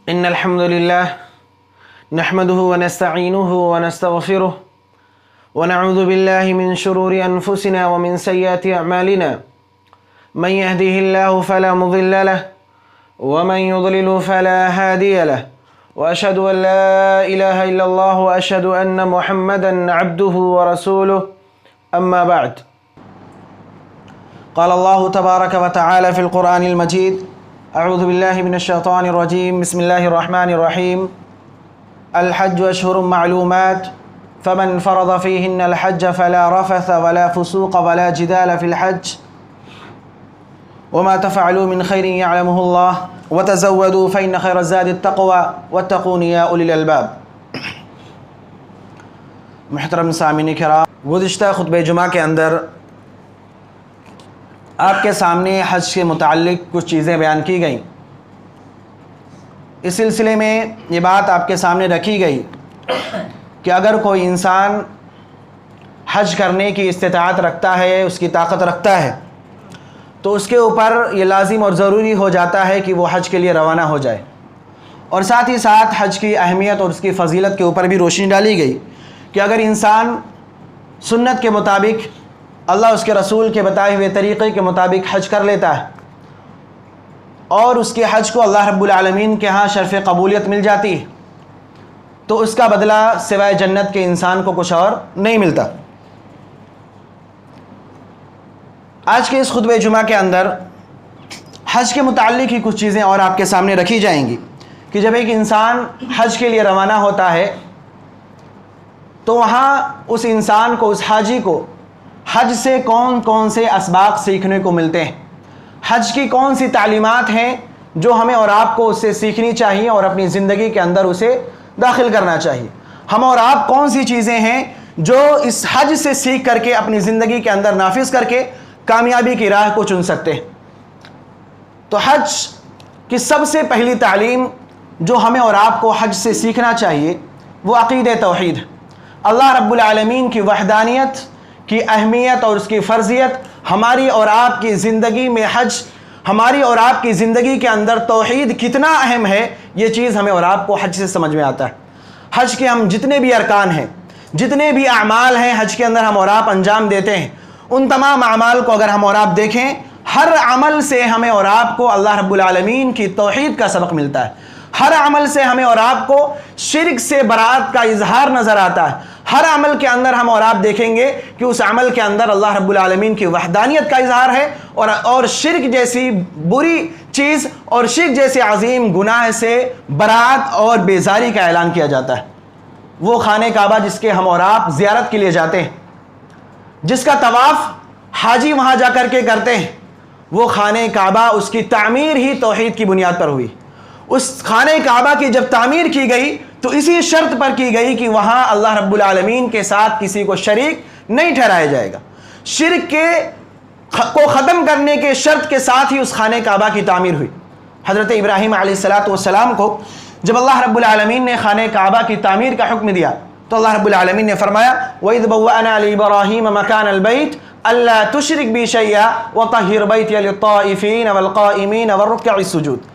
إن الحمد لله نحمده ونستعينه ونستغفره ونعوذ بالله من شرور أنفسنا ومن سيئات أعمالنا من يهده الله فلا مضل له ومن يضلل فلا هادي له وأشهد أن لا إله إلا الله وأشهد أن محمدا عبده ورسوله أما بعد قال الله تبارك وتعالى في القرآن المجيد أعوذ بالله من الشيطان الرجيم بسم الله الرحمن الرحيم الحج أشهر معلومات فمن فرض فيهن الحج فلا رفث ولا فسوق ولا جدال في الحج وما تفعلوا من خير يعلمه الله وتزودوا فإن خير الزاد التقوى واتقون يا أولي الألباب. محترم سامعین کرام، گزشتہ خطبہ جمعہ کے اندر آپ کے سامنے حج کے متعلق کچھ چیزیں بیان کی گئیں. اس سلسلے میں یہ بات آپ کے سامنے رکھی گئی کہ اگر کوئی انسان حج کرنے کی استطاعت رکھتا ہے، اس کی طاقت رکھتا ہے، تو اس کے اوپر یہ لازم اور ضروری ہو جاتا ہے کہ وہ حج کے لیے روانہ ہو جائے. اور ساتھ ہی ساتھ حج کی اہمیت اور اس کی فضیلت کے اوپر بھی روشنی ڈالی گئی کہ اگر انسان سنت کے مطابق، اللہ اس کے رسول کے بتائے ہوئے طریقے کے مطابق حج کر لیتا ہے اور اس کے حج کو اللہ رب العالمین کے ہاں شرف قبولیت مل جاتی ہے، تو اس کا بدلہ سوائے جنت کے انسان کو کچھ اور نہیں ملتا. آج کے اس خطبہ جمعہ کے اندر حج کے متعلق ہی کچھ چیزیں اور آپ کے سامنے رکھی جائیں گی کہ جب ایک انسان حج کے لیے روانہ ہوتا ہے تو وہاں اس انسان کو، اس حاجی کو حج سے کون کون سے اسباق سیکھنے کو ملتے ہیں، حج کی کون سی تعلیمات ہیں جو ہمیں اور آپ کو اس سے سیکھنی چاہیے اور اپنی زندگی کے اندر اسے داخل کرنا چاہیے. ہم اور آپ کون سی چیزیں ہیں جو اس حج سے سیکھ کر کے اپنی زندگی کے اندر نافذ کر کے کامیابی کی راہ کو چن سکتے ہیں. تو حج کی سب سے پہلی تعلیم جو ہمیں اور آپ کو حج سے سیکھنا چاہیے وہ عقیدہ توحید. اللہ رب العالمین کی وحدانیت کی اہمیت اور اس کی فرضیت، ہماری اور آپ کی زندگی میں حج، ہماری اور آپ کی زندگی کے اندر توحید کتنا اہم ہے، یہ چیز ہمیں اور آپ کو حج سے سمجھ میں آتا ہے. حج کے ہم جتنے بھی ارکان ہیں، جتنے بھی اعمال ہیں حج کے اندر ہم اور آپ انجام دیتے ہیں، ان تمام اعمال کو اگر ہم اور آپ دیکھیں، ہر عمل سے ہمیں اور آپ کو اللہ رب العالمین کی توحید کا سبق ملتا ہے. ہر عمل سے ہمیں اور آپ کو شرک سے برات کا اظہار نظر آتا ہے. ہر عمل کے اندر ہم اور آپ دیکھیں گے کہ اس عمل کے اندر اللہ رب العالمین کی وحدانیت کا اظہار ہے اور شرک جیسی بری چیز اور شرک جیسے عظیم گناہ سے برات اور بیزاری کا اعلان کیا جاتا ہے. وہ خانہ کعبہ جس کے ہم اور آپ زیارت کے لیے جاتے ہیں، جس کا طواف حاجی وہاں جا کر کے کرتے ہیں، وہ خانہ کعبہ، اس کی تعمیر ہی توحید کی بنیاد پر ہوئی. اس خانہ کعبہ کی جب تعمیر کی گئی تو اسی شرط پر کی گئی کہ وہاں اللہ رب العالمین کے ساتھ کسی کو شریک نہیں ٹھہرایا جائے گا. شرک کو ختم کرنے کے شرط کے ساتھ ہی اس خانہ کعبہ کی تعمیر ہوئی. حضرت ابراہیم علیہ السلام کو جب اللہ رب العالمین نے خانہ کعبہ کی تعمیر کا حکم دیا تو اللہ رب العالمین نے فرمایا وَإِذْ بَوَّأْنَا لِإِبْرَاهِيمَ مَكَانَ الْبَيْتِ أَلَّا تُشْرِكْ بِي شَيْئًا وَطَهِّرْ بَيْتِيَ لِلطَّائِفِينَ وَالْقَائِمِينَ وَالرُّكَّعِ السُّجُودِ.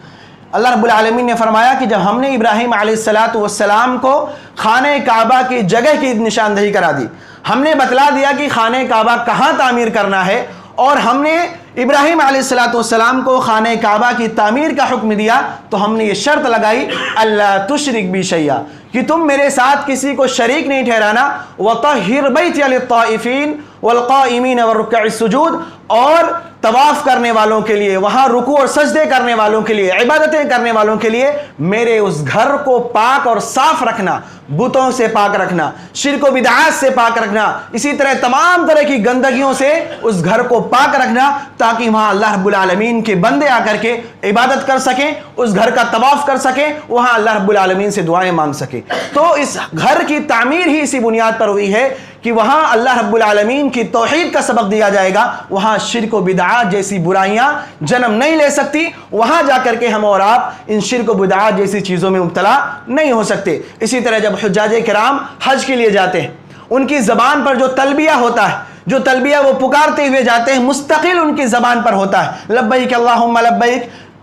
اللہ رب العالمین نے فرمایا کہ جب ہم نے ابراہیم علیہ السلام کو خانہ کعبہ کی جگہ کی نشاندہی کرا دی، ہم نے بتلا دیا کہ خانہ کعبہ کہاں تعمیر کرنا ہے، اور ہم نے ابراہیم علیہ السلام کو خانہ کعبہ کی تعمیر کا حکم دیا، تو ہم نے یہ شرط لگائی اللہ تشرک بی شیئا، کہ تم میرے ساتھ کسی کو شریک نہیں ٹھہرانا. وطہر بیتی للطائفین والقائمین والرکع السجود، اور طواف کرنے والوں کے لیے، وہاں رکوع اور سجدے کرنے والوں کے لیے، عبادتیں کرنے والوں کے لیے میرے اس گھر کو پاک اور صاف رکھنا، بتوں سے پاک رکھنا، شرک و بدعات سے پاک رکھنا، اسی طرح تمام طرح کی گندگیوں سے اس گھر کو پاک رکھنا، تاکہ وہاں اللہ رب العالمین کے بندے آ کر کے عبادت کر سکیں، اس گھر کا طواف کر سکیں، وہاں اللہ رب العالمین سے دعائیں مانگ سکیں. تو اس گھر کی تعمیر ہی اسی بنیاد پر ہوئی ہے کہ وہاں اللہ رب العالمین کی توحید کا سبق دیا جائے گا، وہاں شرک و بدعات جیسی برائیاں جنم نہیں لے سکتی، وہاں جا کر کے ہم اور آپ ان شرک و بدعات جیسی چیزوں میں مبتلا نہیں ہو سکتے. اسی طرح جب حجاج کرام حج کے لیے جاتے ہیں، ان کی زبان پر جو تلبیہ ہوتا ہے، جو تلبیہ وہ پکارتے ہوئے جاتے ہیں، مستقل ان کی زبان پر ہوتا ہے، لبیک اللہم لبیک،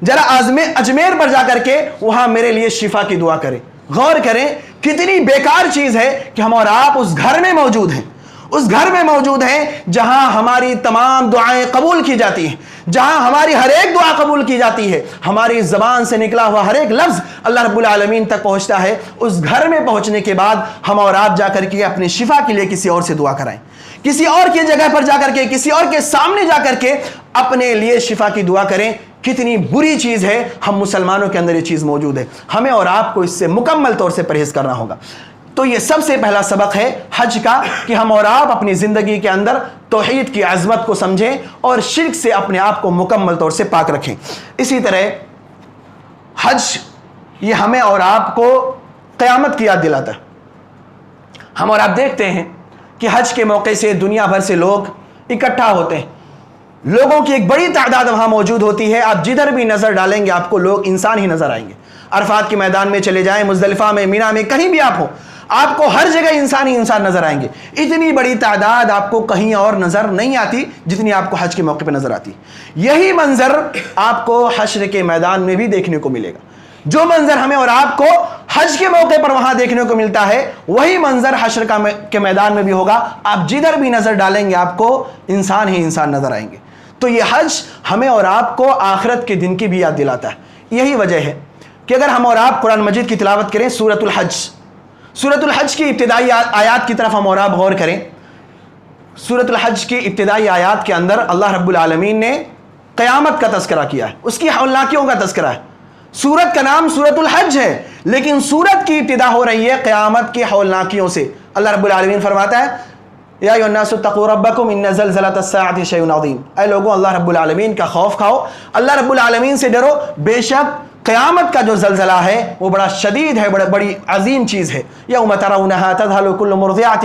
ذرا اجمیر پر جا کر کے وہاں میرے لیے شفا کی دعا کریں. غور کریں کتنی بیکار چیز ہے کہ ہم اور آپ اس گھر میں موجود ہیں, اس گھر میں موجود ہیں جہاں ہماری تمام دعائیں قبول کی جاتی ہیں, جہاں ہماری ہر ایک دعا قبول کی جاتی ہے, ہماری زبان سے نکلا ہوا ہر ایک لفظ اللہ رب العالمین تک پہنچتا ہے. اس گھر میں پہنچنے کے بعد ہم اور آپ جا کر کے اپنی شفا کے لیے کسی اور سے دعا کرائیں, کسی اور کی جگہ پر جا کر کے, کسی اور کے سامنے جا کر کے اپنے لیے شفا کی دعا کریں. کتنی بری چیز ہے, ہم مسلمانوں کے اندر یہ چیز موجود ہے. ہمیں اور آپ کو اس سے مکمل طور سے پرہیز کرنا ہوگا. تو یہ سب سے پہلا سبق ہے حج کا کہ ہم اور آپ اپنی زندگی کے اندر توحید کی عظمت کو سمجھیں اور شرک سے اپنے آپ کو مکمل طور سے پاک رکھیں. اسی طرح حج یہ ہمیں اور آپ کو قیامت کی یاد دلاتا ہے. ہم اور آپ دیکھتے ہیں کہ حج کے موقع سے دنیا بھر سے لوگ اکٹھا ہوتے ہیں, لوگوں کی ایک بڑی تعداد وہاں موجود ہوتی ہے. آپ جدھر بھی نظر ڈالیں گے آپ کو لوگ انسان ہی نظر آئیں گے. عرفات کے میدان میں چلے جائیں, مزدلفہ میں, مینا میں, کہیں بھی آپ ہو, آپ کو ہر جگہ انسان ہی انسان نظر آئیں گے. اتنی بڑی تعداد آپ کو کہیں اور نظر نہیں آتی جتنی آپ کو حج کے موقع پہ نظر آتی. یہی منظر آپ کو حشر کے میدان میں بھی دیکھنے کو ملے گا. جو منظر ہمیں اور آپ کو حج کے موقع پر وہاں دیکھنے کو ملتا ہے وہی منظر حشر کے میدان میں بھی ہوگا. آپ جدھر بھی نظر ڈالیں گے آپ کو انسان ہی انسان نظر آئیں گے. تو یہ حج ہمیں اور آپ کو آخرت کے دن کی بھی یاد دلاتا ہے. یہی وجہ ہے کہ اگر ہم اور آپ قرآن مجید کی تلاوت کریں, سورۃ الحج, سورۃ الحج کی ابتدائی آیات کی طرف ہم اور آپ غور کریں. سورۃ الحج کی ابتدائی آیات کے اندر اللہ رب العالمین نے قیامت کا تذکرہ کیا ہے, اس کی ہولناکیوں کا تذکرہ ہے. سورت کا نام سورۃ الحج ہے لیکن سورت کی ابتدا ہو رہی ہے قیامت کی ہولناکیوں سے. اللہ رب العالمین فرماتا ہے یا ایھا الناس اتقوا ربکم ان زلزلۃ الساعۃ شیء عظیم. اے لوگوں اللہ رب العالمین کا خوف کھاؤ, اللہ رب العالمین سے ڈرو, بے شک قیامت کا جو زلزلہ ہے وہ بڑا شدید ہے, بڑی عظیم چیز ہے. یوم ترونها تذهل كل مرضعة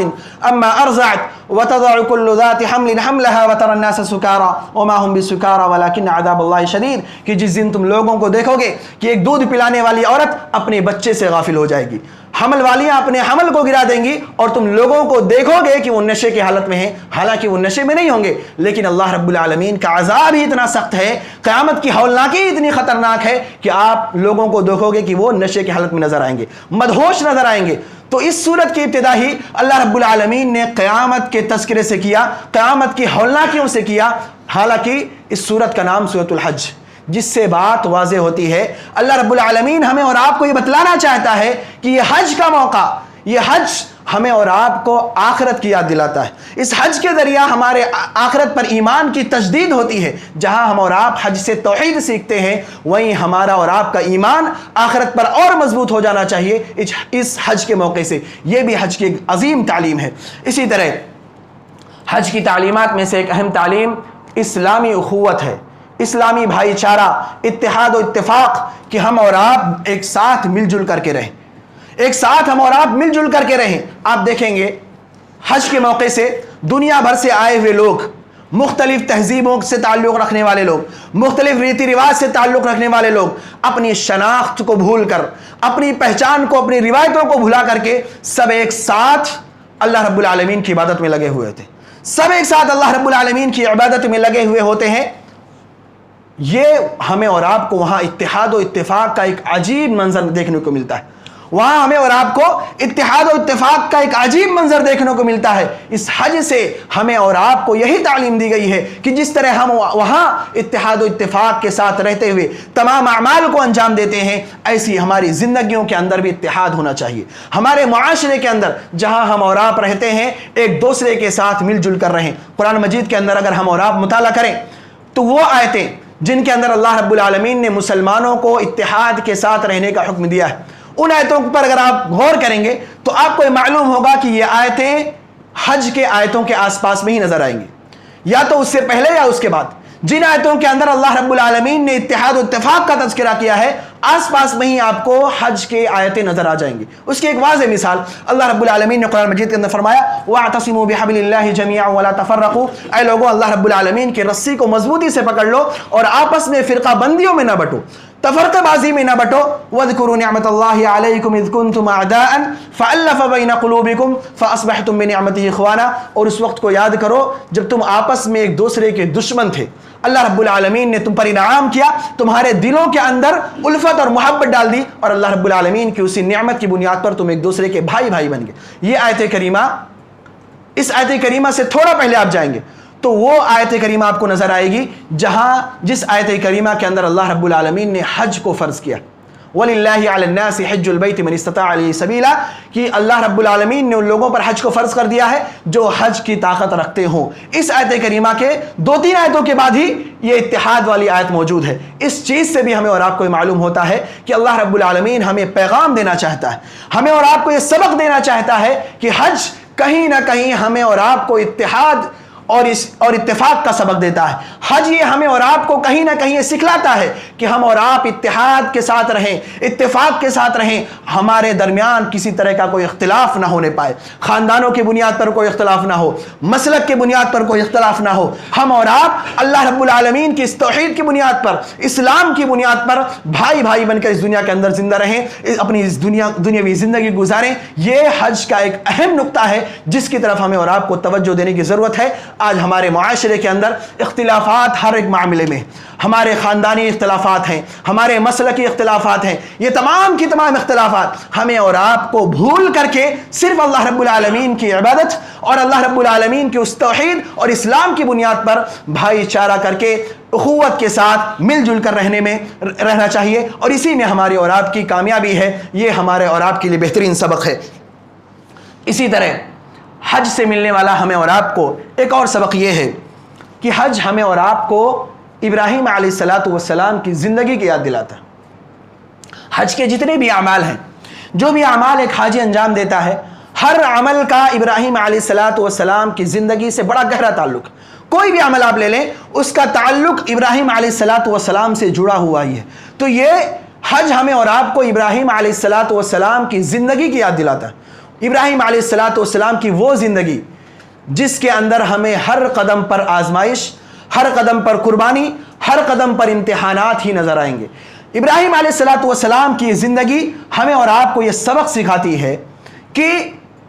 اما ارضعت وتضع كل ذات حمل حملها وترى الناس سكارى وما هم بسكارى ولكن عذاب الله شدید. کہ جس دن تم لوگوں کو دیکھو گے کہ ایک دودھ پلانے والی عورت اپنے بچے سے غافل ہو جائے گی, حمل والیاں اپنے حمل کو گرا دیں گی, اور تم لوگوں کو دیکھو گے کہ وہ نشے کی حالت میں ہیں, حالانکہ وہ نشے میں نہیں ہوں گے, لیکن اللہ رب العالمین کا عذاب ہی اتنا سخت ہے, قیامت کی ہولناکی اتنی خطرناک ہے کہ آپ لوگوں کو دیکھو گے کہ وہ نشے کی حالت میں نظر آئیں گے, مدہوش نظر آئیں گے. تو اس صورت کی ابتدا ہی اللہ رب العالمین نے قیامت کے تذکرے سے کیا, قیامت کی ہولناکیوں سے کیا. حالانکہ اس صورت کا نام سورۃ الحج, جس سے بات واضح ہوتی ہے اللہ رب العالمین ہمیں اور آپ کو یہ بتلانا چاہتا ہے کہ یہ حج کا موقع, یہ حج ہمیں اور آپ کو آخرت کی یاد دلاتا ہے. اس حج کے ذریعہ ہمارے آخرت پر ایمان کی تجدید ہوتی ہے. جہاں ہم اور آپ حج سے توحید سیکھتے ہیں وہیں ہمارا اور آپ کا ایمان آخرت پر اور مضبوط ہو جانا چاہیے اس حج کے موقع سے. یہ بھی حج کی ایک عظیم تعلیم ہے. اسی طرح حج کی تعلیمات میں سے ایک اہم تعلیم اسلامی اخوت ہے, اسلامی بھائی چارہ, اتحاد و اتفاق, کہ ہم اور آپ ایک ساتھ مل جل کر کے رہیں, ایک ساتھ ہم اور آپ مل جل کر کے رہیں. آپ دیکھیں گے حج کے موقع سے دنیا بھر سے آئے ہوئے لوگ, مختلف تہذیبوں سے تعلق رکھنے والے لوگ, مختلف ریتی رواج سے تعلق رکھنے والے لوگ, اپنی شناخت کو بھول کر, اپنی پہچان کو, اپنی روایتوں کو بھلا کر کے سب ایک ساتھ اللہ رب العالمین کی عبادت میں لگے ہوئے تھے. سب ایک ساتھ اللہ رب العالمین کی عبادت میں لگے ہوئے ہوتے ہیں. یہ ہمیں اور آپ کو وہاں اتحاد و اتفاق کا ایک عجیب منظر دیکھنے کو ملتا ہے. وہاں ہمیں اور آپ کو اتحاد و اتفاق کا ایک عجیب منظر دیکھنے کو ملتا ہے. اس حج سے ہمیں اور آپ کو یہی تعلیم دی گئی ہے کہ جس طرح ہم وہاں اتحاد و اتفاق کے ساتھ رہتے ہوئے تمام اعمال کو انجام دیتے ہیں, ایسی ہماری زندگیوں کے اندر بھی اتحاد ہونا چاہیے. ہمارے معاشرے کے اندر جہاں ہم اور آپ رہتے ہیں ایک دوسرے کے ساتھ مل جل کر رہیں. قرآن مجید کے اندر اگر ہم اور آپ مطالعہ کریں تو وہ آیتیں جن کے اندر اللہ رب العالمین نے مسلمانوں کو اتحاد کے ساتھ رہنے کا حکم دیا ہے, ان آیتوں پر اگر آپ غور کریں گے تو آپ کو یہ معلوم ہوگا کہ یہ آیتیں حج کے آیتوں کے آس پاس میں ہی نظر آئیں گی, یا تو اس سے پہلے یا اس کے بعد. جن آیتوں کے اندر اللہ رب العالمین نے اتحاد و اتفاق کا تذکرہ کیا ہے آس پاس میں ہی آپ کو حج کے آیتیں نظر آ جائیں گی. اس کی ایک واضح مثال اللہ رب العالمین نے قرآن مجید کے اندر فرمایا وَاعْتَصِمُوا بِحَبْلِ اللَّهِ جَمِيعًا وَلَا تَفَرَّقُوا. اے لوگوں اللہ رب العالمین کی رسی کو مضبوطی سے پکڑ لو اور آپس میں فرقہ بندیوں میں نہ بٹو, تفرقہ بازی میں نہ بٹو. وَاذْكُرُوا نِعْمَةَ اللَّهِ عَلَيْكُمْ إِذْ كُنْتُمْ أَعْدَاءً فَأَلَّفَ بَيْنَ قُلُوبِكُمْ فَأَصْبَحْتُمْ بِنِعْمَتِهِ إِخْوَانًا. اور اس وقت کو یاد کرو جب تم آپس میں ایک دوسرے کے دشمن تھے, اللہ رب العالمین نے تم پر انعام کیا, تمہارے دلوں کے اندر الفت اور محبت ڈال دی, اور اللہ رب العالمین کی اسی نعمت کی بنیاد پر تم ایک دوسرے کے بھائی بھائی بن گئے. یہ آیت کریمہ, اس آیت کریمہ سے تھوڑا پہلے آپ جائیں گے تو وہ آیت کریمہ آپ کو نظر آئے گی جس آیت کریمہ کے اندر اللہ رب العالمین نے حج کو فرض کیا. وَلِلَّهِ عَلَى النَّاسِ حِجُّ الْبَيْتِ مَنِ اسْتَطَاعَ إِلَيْهِ سَبِيلًا, کہ اللہ رب العالمین نے ان لوگوں پر حج کو فرض کر دیا ہے جو حج کی طاقت رکھتے ہوں. اس آیت کریمہ کے 2-3 آیتوں کے بعد ہی یہ اتحاد والی آیت موجود ہے. اس چیز سے بھی ہمیں اور آپ کو معلوم ہوتا ہے کہ اللہ رب العالمین ہمیں پیغام دینا چاہتا ہے, ہمیں اور آپ کو یہ سبق دینا چاہتا ہے کہ حج کہیں نہ کہیں ہمیں اور آپ کو اتحاد اور اتفاق کا سبق دیتا ہے. حج یہ ہمیں اور آپ کو کہیں نہ کہیں یہ سکھلاتا ہے کہ ہم اور آپ اتحاد کے ساتھ رہیں, اتفاق کے ساتھ رہیں, ہمارے درمیان کسی طرح کا کوئی اختلاف نہ ہونے پائے, خاندانوں کی بنیاد پر کوئی اختلاف نہ ہو, مسلک کی بنیاد پر کوئی اختلاف نہ ہو. ہم اور آپ اللہ رب العالمین کی اس توحید کی بنیاد پر, اسلام کی بنیاد پر بھائی بھائی بن کر اس دنیا کے اندر زندہ رہیں, اپنی اس دنیاوی زندگی گزاریں. یہ حج کا ایک اہم نقطہ ہے جس کی طرف ہمیں اور آپ کو توجہ دینے کی ضرورت ہے. آج ہمارے معاشرے کے اندر اختلافات ہر ایک معاملے میں, ہمارے خاندانی اختلافات ہیں, ہمارے مسلکی اختلافات ہیں, یہ تمام کی تمام اختلافات ہمیں اور آپ کو بھول کر کے صرف اللہ رب العالمین کی عبادت اور اللہ رب العالمین کی اس توحید اور اسلام کی بنیاد پر بھائی چارہ کر کے اخوت کے ساتھ مل جل کر رہنا چاہیے, اور اسی میں ہماری اور آپ کی کامیابی ہے. یہ ہمارے اور آپ کے لیے بہترین سبق ہے. اسی طرح حج سے ملنے والا ہمیں اور آپ کو ایک اور سبق یہ ہے کہ حج ہمیں اور آپ کو ابراہیم علیہ السلام کی زندگی کی یاد دلاتا ہے. حج کے جتنے بھی اعمال ہیں, جو بھی اعمال ایک حاجی انجام دیتا ہے, ہر عمل کا ابراہیم علیہ السلام کی زندگی سے بڑا گہرا تعلق. کوئی بھی عمل آپ لے لیں, اس کا تعلق ابراہیم علیہ السلام سے جڑا ہوا ہی ہے. تو یہ حج ہمیں اور آپ کو ابراہیم علیہ السلام کی زندگی کی یاد دلاتا ہے. ابراہیم علیہ السلام کی وہ زندگی جس کے اندر ہمیں ہر قدم پر آزمائش, ہر قدم پر قربانی, ہر قدم پر امتحانات ہی نظر آئیں گے. ابراہیم علیہ السلام کی زندگی ہمیں اور آپ کو یہ سبق سکھاتی ہے کہ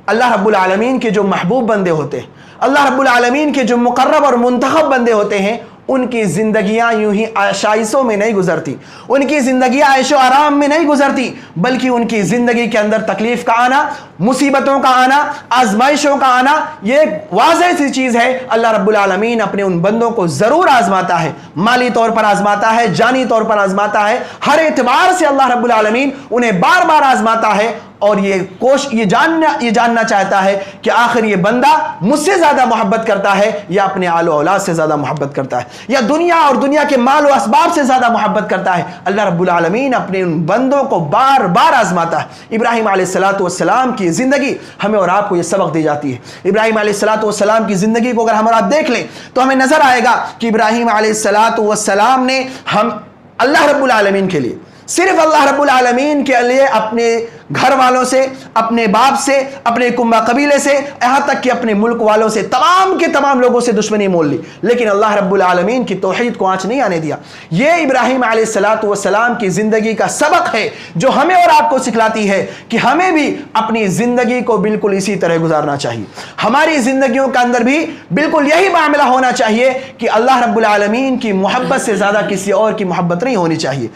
اللہ رب العالمین کے جو محبوب بندے ہوتے ہیں, اللہ رب العالمین کے جو مقرب اور منتخب بندے ہوتے ہیں, ان کی زندگیاں یوں ہی آشائشوں میں نہیں گزرتی, ان کی زندگیاں عیش و آرام میں نہیں گزرتی, بلکہ ان کی زندگی کے اندر تکلیف کا آنا, مصیبتوں کا آنا, آزمائشوں کا آنا, یہ ایک واضح سی چیز ہے. اللہ رب العالمین اپنے ان بندوں کو ضرور آزماتا ہے, مالی طور پر آزماتا ہے, جانی طور پر آزماتا ہے, ہر اعتبار سے اللہ رب العالمین انہیں بار بار آزماتا ہے, اور یہ جاننا چاہتا ہے کہ آخر یہ بندہ مجھ سے زیادہ محبت کرتا ہے یا اپنے آل و اولاد سے زیادہ محبت کرتا ہے, یا دنیا اور دنیا کے مال و اسباب سے زیادہ محبت کرتا ہے. اللہ رب العالمین اپنے ان بندوں کو بار بار آزماتا ہے. ابراہیم علیہ السلام کی زندگی ہمیں اور آپ کو یہ سبق دی جاتی ہے. ابراہیم علیہ السلام کی زندگی کو اگر ہم اور آپ دیکھ لیں تو ہمیں نظر آئے گا کہ ابراہیم علیہ السلام نے اللہ رب العالمین کے لیے, صرف اللہ رب العالمین کے لیے اپنے گھر والوں سے, اپنے باپ سے, اپنے کنبہ قبیلے سے, یہاں تک کہ اپنے ملک والوں سے, تمام کے تمام لوگوں سے دشمنی مول لی, لیکن اللہ رب العالمین کی توحید کو آنچ نہیں آنے دیا. یہ ابراہیم علیہ السلام کی زندگی کا سبق ہے جو ہمیں اور آپ کو سکھلاتی ہے کہ ہمیں بھی اپنی زندگی کو بالکل اسی طرح گزارنا چاہیے. ہماری زندگیوں کے اندر بھی بالکل یہی معاملہ ہونا چاہیے کہ اللہ رب العالمین کی محبت سے زیادہ کسی اور کی محبت نہیں ہونی چاہیے.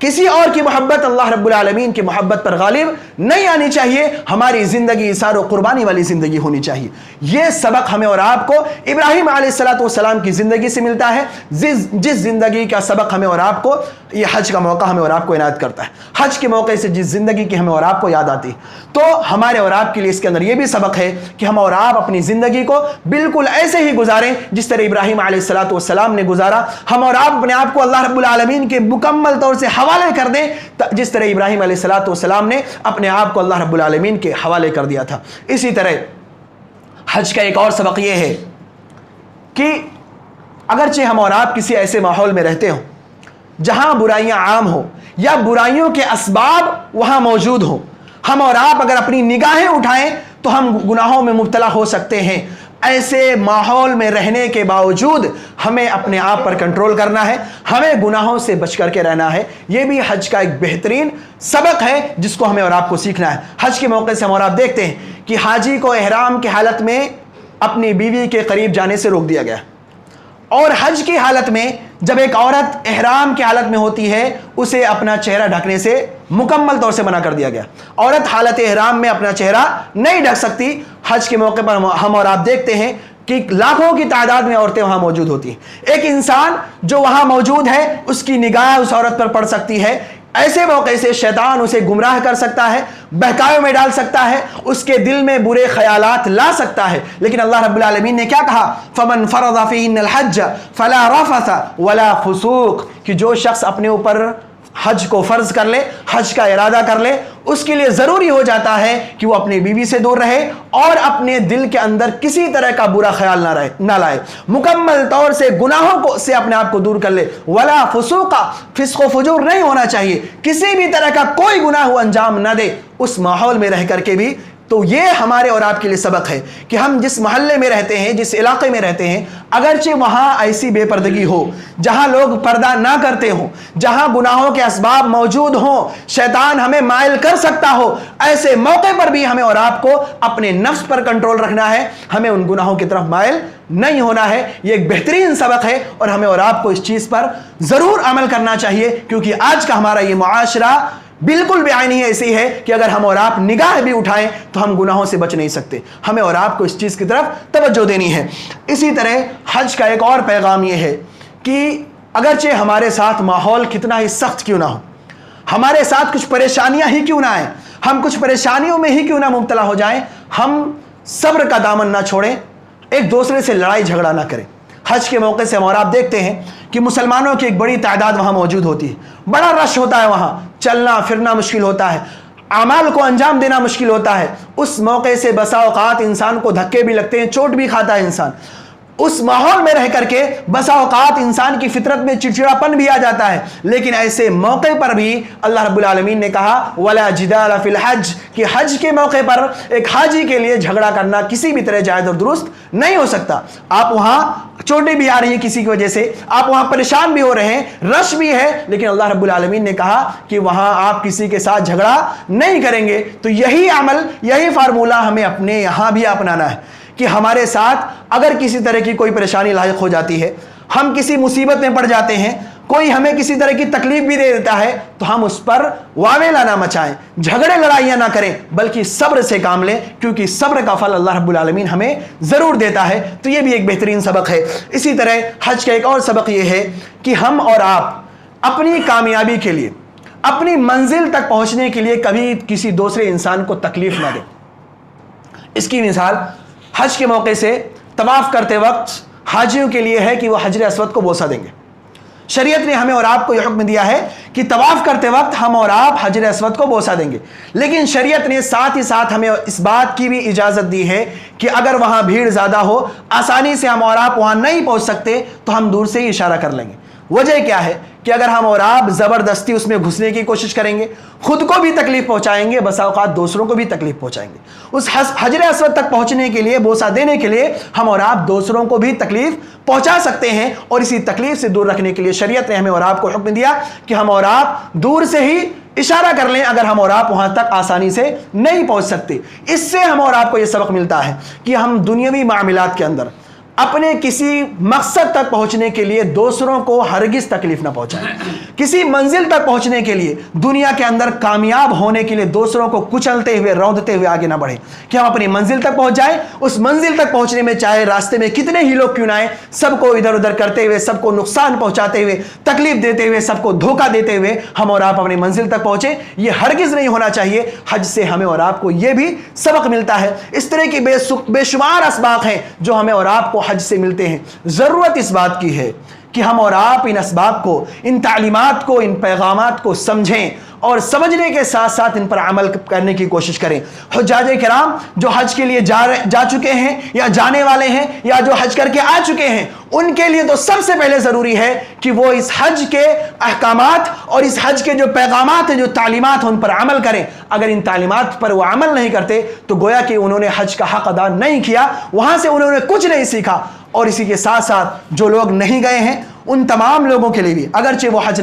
کسی اور کی محبت اللہ رب العالمین کی محبت پر غالب نہیں آنی چاہیے. ہماری زندگی اثار و قربانی والی زندگی ہونی چاہیے. یہ سبق ہمیں اور آپ کو ابراہیم علیہ السلام کی زندگی سے ملتا ہے, جس زندگی کا سبق ہمیں اور آپ کو یہ حج کا موقع ہمیں اور آپ کو عنایت کرتا ہے. حج کے موقع سے جس زندگی کی ہمیں اور آپ کو یاد آتی ہے, تو ہمارے اور آپ کے لیے اس کے اندر یہ بھی سبق ہے کہ ہم اور آپ اپنی زندگی کو بالکل ایسے ہی گزاریں جس طرح ابراہیم علیہ السلام نے گزارا. ہم اور آپ اپنے آپ کو اللہ رب العالمین کے مکمل طور سے حوالے کر دیں جس طرح ابراہیم علیہ السلام نے اپنے آپ کو اللہ رب العالمین کے حوالے کر دیا تھا. اسی طرح حج کا ایک اور سبق یہ ہے کہ اگرچہ ہم اور آپ کسی ایسے ماحول میں رہتے ہوں جہاں برائیاں عام ہوں یا برائیوں کے اسباب وہاں موجود ہوں, ہم اور آپ اگر اپنی نگاہیں اٹھائیں تو ہم گناہوں میں مبتلا ہو سکتے ہیں. ایسے ماحول میں رہنے کے باوجود ہمیں اپنے آپ پر کنٹرول کرنا ہے, ہمیں گناہوں سے بچ کر کے رہنا ہے. یہ بھی حج کا ایک بہترین سبق ہے جس کو ہمیں اور آپ کو سیکھنا ہے. حج کے موقع سے ہم اور آپ دیکھتے ہیں کہ حاجی کو احرام کی حالت میں اپنی بیوی کے قریب جانے سے روک دیا گیا, اور حج کی حالت میں جب ایک عورت احرام کی حالت میں ہوتی ہے اسے اپنا چہرہ ڈھکنے سے مکمل طور سے منع کر دیا گیا. عورت حالت احرام میں اپنا چہرہ نہیں ڈھک سکتی. حج کے موقع پر ہم اور آپ دیکھتے ہیں کہ لاکھوں کی تعداد میں عورتیں وہاں موجود ہوتی ہیں. ایک انسان جو وہاں موجود ہے اس کی نگاہ اس عورت پر پڑ سکتی ہے. ایسے موقع سے شیطان اسے گمراہ کر سکتا ہے, بہکاوے میں ڈال سکتا ہے, اس کے دل میں برے خیالات لا سکتا ہے. لیکن اللہ رب العالمین نے کیا کہا؟ فَمَنْ فَرَضَ فِيهِنَّ الْحَجَّ فَلَا رَفَثَ وَلَا فُسُوقَ, کہ جو شخص اپنے اوپر حج کو فرض کر لے, حج کا ارادہ کر لے, اس کے لیے ضروری ہو جاتا ہے کہ وہ اپنی بیوی سے دور رہے اور اپنے دل کے اندر کسی طرح کا برا خیال نہ لائے, مکمل طور سے گناہوں سے اپنے آپ کو دور کر لے. ولا فسوق, فسق و فجور نہیں ہونا چاہیے, کسی بھی طرح کا کوئی گناہ وہ انجام نہ دے اس ماحول میں رہ کر کے بھی. تو یہ ہمارے اور آپ کے لیے سبق ہے کہ ہم جس محلے میں رہتے ہیں, جس علاقے میں رہتے ہیں, اگرچہ وہاں ایسی بے پردگی ہو, جہاں لوگ پردہ نہ کرتے ہوں, جہاں گناہوں کے اسباب موجود ہوں, شیطان ہمیں مائل کر سکتا ہو, ایسے موقع پر بھی ہمیں اور آپ کو اپنے نفس پر کنٹرول رکھنا ہے, ہمیں ان گناہوں کی طرف مائل نہیں ہونا ہے. یہ ایک بہترین سبق ہے اور ہمیں اور آپ کو اس چیز پر ضرور عمل کرنا چاہیے, کیونکہ آج کا ہمارا یہ معاشرہ بالکل بے آئینی ایسی ہے کہ اگر ہم اور آپ نگاہ بھی اٹھائیں تو ہم گناہوں سے بچ نہیں سکتے. ہمیں اور آپ کو اس چیز کی طرف توجہ دینی ہے. اسی طرح حج کا ایک اور پیغام یہ ہے کہ اگرچہ ہمارے ساتھ ماحول کتنا ہی سخت کیوں نہ ہو, ہمارے ساتھ کچھ پریشانیاں ہی کیوں نہ آئیں, ہم کچھ پریشانیوں میں ہی کیوں نہ مبتلا ہو جائیں, ہم صبر کا دامن نہ چھوڑیں, ایک دوسرے سے لڑائی جھگڑا نہ کریں. حج کے موقع سے ہم اور آپ دیکھتے ہیں کہ مسلمانوں کی ایک بڑی تعداد وہاں موجود ہوتی ہے, بڑا رش ہوتا ہے, وہاں چلنا پھرنا مشکل ہوتا ہے, اعمال کو انجام دینا مشکل ہوتا ہے. اس موقع سے بسا اوقات انسان کو دھکے بھی لگتے ہیں, چوٹ بھی کھاتا ہے انسان. اس ماحول میں رہ کر کے بسا اوقات انسان کی فطرت میں چڑچڑاپن بھی آ جاتا ہے. لیکن ایسے موقع پر بھی اللہ رب العالمین نے کہا وَلَا جِدَالَ فِي الْحَجِّ, کہ حج کے موقع پر ایک حاجی کے لیے جھگڑا کرنا کسی بھی طرح جائز اور درست نہیں ہو سکتا. آپ وہاں چوٹیں بھی آ رہی ہیں کسی کی وجہ سے, آپ وہاں پریشان بھی ہو رہے ہیں, رش بھی ہے, لیکن اللہ رب العالمین نے کہا کہ وہاں آپ کسی کے ساتھ جھگڑا نہیں کریں گے. تو یہی عمل, یہی فارمولہ ہمیں اپنے یہاں بھی اپنانا ہے کہ ہمارے ساتھ اگر کسی طرح کی کوئی پریشانی لاحق ہو جاتی ہے, ہم کسی مصیبت میں پڑ جاتے ہیں, کوئی ہمیں کسی طرح کی تکلیف بھی دے دیتا ہے, تو ہم اس پر واویلا نہ مچائیں, جھگڑے لڑائیاں نہ کریں, بلکہ صبر سے کام لیں, کیونکہ صبر کا پھل اللہ رب العالمین ہمیں ضرور دیتا ہے. تو یہ بھی ایک بہترین سبق ہے. اسی طرح حج کا ایک اور سبق یہ ہے کہ ہم اور آپ اپنی کامیابی کے لیے, اپنی منزل تک پہنچنے کے لیے کبھی کسی دوسرے انسان کو تکلیف نہ دیں. اس کی مثال حج کے موقع سے طواف کرتے وقت حاجیوں کے لیے ہے کہ وہ حجر اسود کو بوسہ دیں گے. شریعت نے ہمیں اور آپ کو یہ حکم دیا ہے کہ طواف کرتے وقت ہم اور آپ حجر اسود کو بوسہ دیں گے. لیکن شریعت نے ساتھ ہی ساتھ ہمیں اس بات کی بھی اجازت دی ہے کہ اگر وہاں بھیڑ زیادہ ہو, آسانی سے ہم اور آپ وہاں نہیں پہنچ سکتے, تو ہم دور سے ہی اشارہ کر لیں گے. وجہ کیا ہے کہ اگر ہم اور آپ زبردستی اس میں گھسنے کی کوشش کریں گے, خود کو بھی تکلیف پہنچائیں گے, بسا اوقات دوسروں کو بھی تکلیف پہنچائیں گے. اس حجر اسود تک پہنچنے کے لیے, بوسہ دینے کے لیے ہم اور آپ دوسروں کو بھی تکلیف پہنچا سکتے ہیں, اور اسی تکلیف سے دور رکھنے کے لیے شریعت نے ہمیں اور آپ کو حکم دیا کہ ہم اور آپ دور سے ہی اشارہ کر لیں اگر ہم اور آپ وہاں تک آسانی سے نہیں پہنچ سکتے. اس سے ہم اور آپ کو یہ سبق ملتا ہے کہ ہم دنیاوی معاملات کے اندر اپنے کسی مقصد تک پہنچنے کے لیے دوسروں کو ہرگز تکلیف نہ پہنچائیں. کسی منزل تک پہنچنے کے لیے, دنیا کے اندر کامیاب ہونے کے لیے دوسروں کو کچلتے ہوئے, روندتے ہوئے آگے نہ بڑھیں, کہ ہم اپنی منزل تک پہنچ جائیں. اس منزل تک پہنچنے میں چاہے راستے میں کتنے ہی لوگ کیوں نہ آئیں, سب کو ادھر ادھر کرتے ہوئے, سب کو نقصان پہنچاتے ہوئے, تکلیف دیتے ہوئے, سب کو دھوکہ دیتے ہوئے ہم اور آپ اپنی منزل تک پہنچیں, یہ ہرگز نہیں ہونا چاہیے. حج سے ہمیں اور آپ کو یہ بھی سبق ملتا ہے. اس طرح کی بے شمار اسباق ہیں جو ہمیں اور آپ کو حج سے ملتے ہیں. ضرورت اس بات کی ہے کہ ہم اور آپ ان اسباب کو, ان تعلیمات کو, ان پیغامات کو سمجھیں اور سمجھنے کے ساتھ ساتھ ان پر عمل کرنے کی کوشش کریں. حجاج کرام جو حج کے لیے جا چکے ہیں یا جانے والے ہیں یا جو حج کر کے آ چکے ہیں, ان کے لیے تو سب سے پہلے ضروری ہے کہ وہ اس حج کے احکامات اور اس حج کے جو پیغامات ہیں, جو تعلیمات ہیں, ان پر عمل کریں. اگر ان تعلیمات پر وہ عمل نہیں کرتے تو گویا کہ انہوں نے حج کا حق ادا نہیں کیا, وہاں سے انہوں نے کچھ نہیں سیکھا. اور اسی کے ساتھ ساتھ جو لوگ نہیں گئے ہیں ان تمام لوگوں کے لیے بھی, اگرچہ وہ حج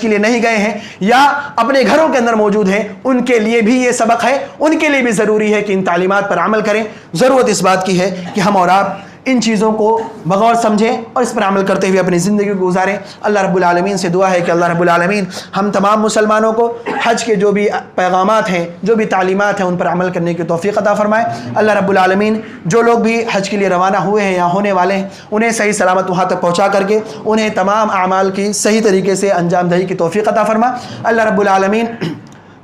کے لیے نہیں گئے ہیں یا اپنے گھروں کے اندر موجود ہیں, ان کے لیے بھی یہ سبق ہے, ان کے لیے بھی ضروری ہے کہ ان تعلیمات پر عمل کریں. ضرورت اس بات کی ہے کہ ہم اور آپ ان چیزوں کو بغور سمجھیں اور اس پر عمل کرتے ہوئے اپنی زندگی کو گزاریں۔ اللہ رب العالمین سے دعا ہے کہ اللہ رب العالمین ہم تمام مسلمانوں کو حج کے جو بھی پیغامات ہیں، جو بھی تعلیمات ہیں، ان پر عمل کرنے کی توفیق عطا فرمائے۔ اللہ رب العالمین جو لوگ بھی حج کے لیے روانہ ہوئے ہیں یا ہونے والے ہیں، انہیں صحیح سلامت وہاں تک پہنچا کر کے انہیں تمام اعمال کی صحیح طریقے سے انجام دہی کی توفیق عطا فرما۔ اللہ رب العالمین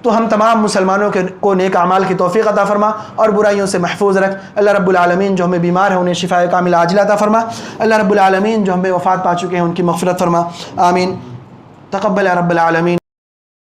تو ہم تمام مسلمانوں کو نیک اعمال کی توفیق عطا فرما اور برائیوں سے محفوظ رکھ۔ اللہ رب العالمین جو ہمیں بیمار ہیں انہیں شفاء کاملہ عاجلہ عطا فرما۔ اللہ رب العالمین جو ہمیں وفات پا چکے ہیں ان کی مغفرت فرما، آمین۔ تقبل یا رب العالمین۔